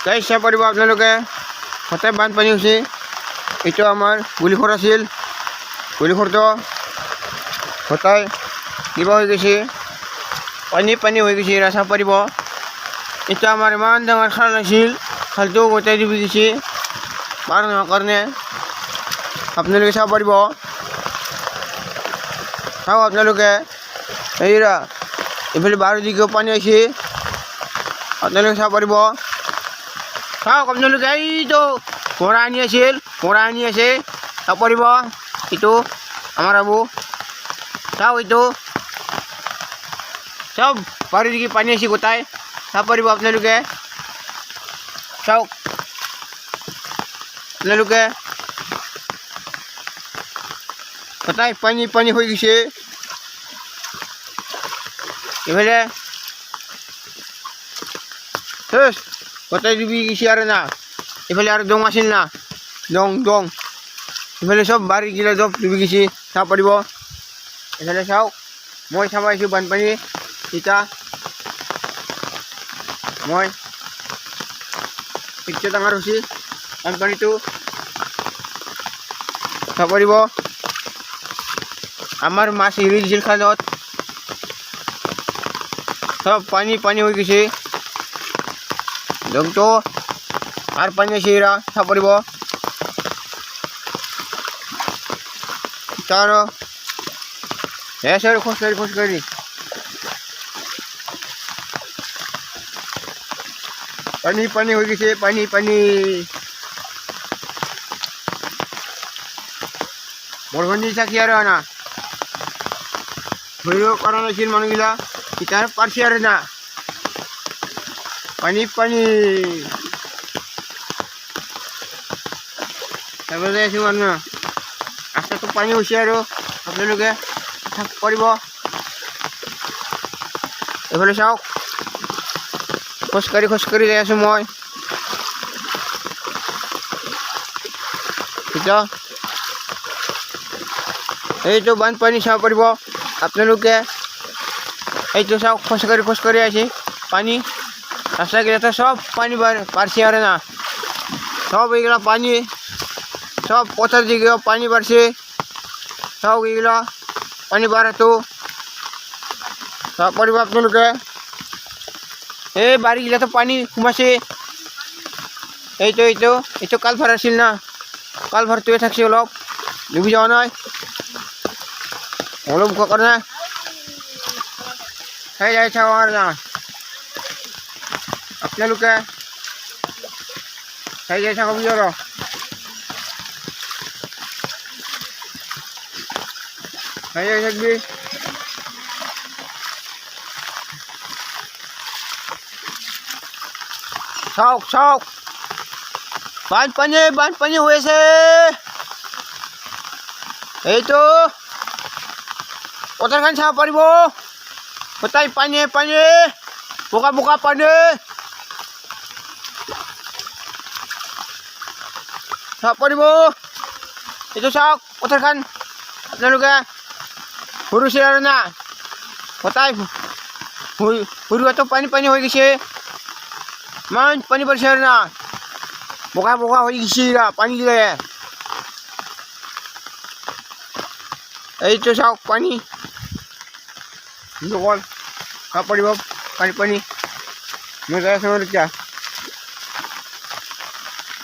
Guys চাব পাৰিব আপোনালোকে হঠাৎ বানপানী হৈছে। এইটো আমাৰ গুলিখৰ আছিল, গুলিখৰটো হঠাৎ কিবা হৈ গৈছে, পানী হৈ গৈছে। চাব পাৰিব এইটো আমাৰ ইমান ডাঙৰ খাল আছিল, খালটো গোটেই ডুবি গৈছে পাৰ নোহোৱাৰ কাৰণে। আপোনালোকে চাব পাৰিব, চাওক আপোনালোকে এইৰা এইফালে বাহিৰ দিকেও পানী আহিছে, আপোনালোকে চাব পাৰিব। চাওক আপোনালোকে এইটো ঘোঁৰা আনি আছিল, ঘোঁৰা আনি আছে, চাব পাৰিব। এইটো আমাৰ বাবু, চাওক এইটো চব বাহিৰ দিকে পানী আছে গোটাই, চাব পাৰিব আপোনালোকে। চাওক আপোনালোকে গোটাই পানী হৈ গৈছে। এইফালে গোটাই ডুবি গৈছে আৰু না। এইফালে আৰু দং আছিল না, দং এইফালে চব বাৰী গিলা চব ডুবি গৈছে, চাব পাৰিব। এইফালে চাওক, মই চাব আহিছোঁ বানপানী। এতিয়া মই পিকচাৰ ডাঙৰ হৈছে বানপানীটো, চাব পাৰিব। আমাৰ মাছ এৰি দিছিল খালত, সব পানী হৈ গৈছে। দংটো আৰ পানি আছে, এৰা চাব পাৰিব। তাৰ খোজকাঢ়ি পানী হৈ গৈছে, পানী বৰষুণ দি থাকি আৰু না ধৰিব পৰা নাছিল মানুহগিলা, এতিয়া পাৰছে আৰু না। পানী চাব যাই আছোঁ মানুহ, ৰাস্তাটো পানী হৈছে আৰু আপোনালোকে চাব পাৰিব। এইফালে চাওক, খোজকাঢ়ি যাই আছোঁ মই। এতিয়া এইটো বানপানী চাব পাৰিব আপোনালোকে। এইটো চাওক, খোজকাঢ়ি আছে পানী, ৰাস্তাগিলাটো সব পানী বাঢ়ছে আৰু না। সব এইগিলা পানী, সব পথাৰ দিকে পানী বাঢ়ছে। চাওক এইগিলা পানী বাঢ়াটো চাব পাৰিব আপোনালোকে। এই বাৰীগিলাটো পানী সোমাইছে। এইটো কালভাৰ আছিল না, কালভাৰটোৱে থাকছে, অলপ ডুবি যোৱা নাই, অলপ কাৰণে সেই যাই থাকক আৰু না। আপোনালোকে সেই যাই থাকক আৰু সেই যাই থাকবি। চাওক বানপানী হৈ আছে। এইটো পথাৰখন চাব পাৰিব, গোটেই পানী বোকা পানী চাব পাৰিব। এইটো চাওক পথাৰখন আপোনালোকে, সৰুছে আৰু না, গোটেই সৰুৱাটো পানী হৈ গৈছে, ইমান পানী পৰিছে আৰু না, বোকা হৈ গৈছে পানী দিলে। এইটো চাওক পানী অকল চাব পাৰিব, পানী মই যাই আছোঁ এতিয়া,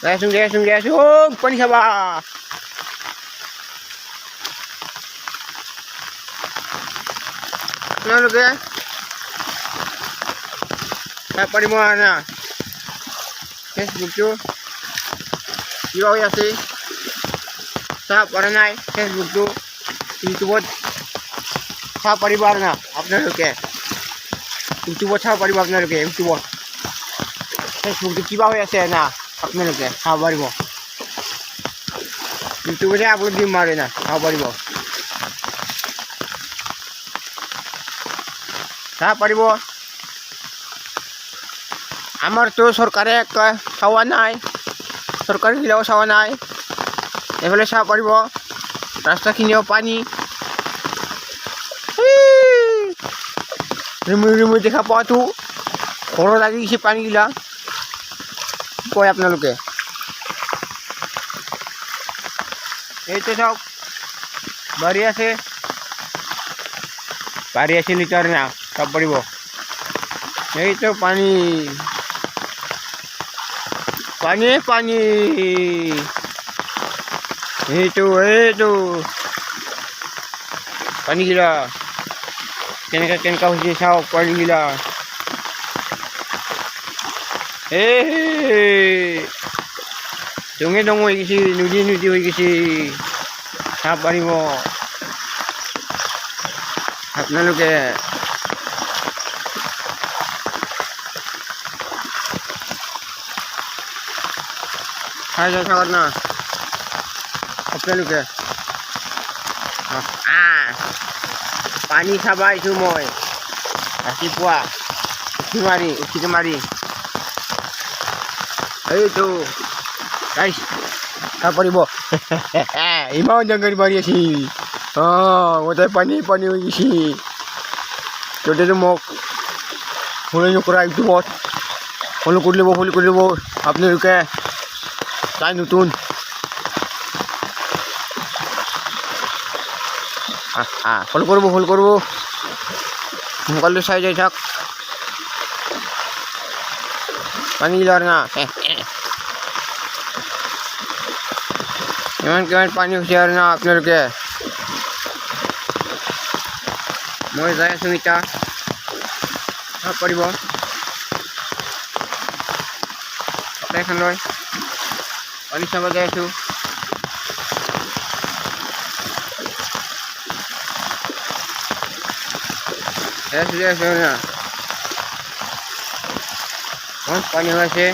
যাই আছোঁ পানী চাবা। আপোনালোকে চাব পাৰিব আৰু না। ফেচবুকটো কিবা হৈ আছে, চাব পৰা নাই। ফেচবুকটো ইউটিউবত চাব পাৰিব আৰু না আপোনালোকে, ইউটিউবত চাব পাৰিব আপোনালোকে। ইউটিউবত ফেচবুকটো কিবা হৈ আছে না, আপোনালোকে চাব পাৰিব। ইউটিউবতে আপলোড দিম আৰু না, চাব পাৰিব। চাব পাৰিব। আমাৰতো চৰকাৰে চাৱা নাই, চৰকাৰগিলাও চাৱা নাই। এইফালে চাব পাৰিব, ৰাস্তাখিনিও পানী, ৰিমুই দেখা পোৱাটো ঘৰত লাগি গৈছে পানীগিলা। কয় আপোনালোকে এইটো চাওক বাৰী আছে লিটাৰ না চাব পাৰিব এইটো পানী এইটো পানীগিলা কেনেকা হৈছে চাওক পানীগিলা ডঙে হৈ গৈছে নদী হৈ গৈছে চাব পাৰিব আপোনালোকে চাই যাই থাকক না আপোনালোকে পানী চাব আহিছোঁ মই ৰাতিপুৱা উঠি মাৰি এইটো গাইছ চাব পাৰিব ইমান জংঘল বাৰী আছে গোটেই পানী হৈ গৈছে য'তেতো মোক ফ'ল' নকৰা ইউটিউবত ফ'ল' কৰি ল'ব আপোনালোকে চাই নতুন ফ'ল' কৰিব সোনকালে চাই যাই থাক পানীগিলাৰ না কিমান পানী হৈছে আৰু না আপোনালোকে মই যাই আছোঁ এতিয়া চাব পাৰিব এখন লৈ পানী চাব যাই আছোঁ না বহুত পানী হৈ আছে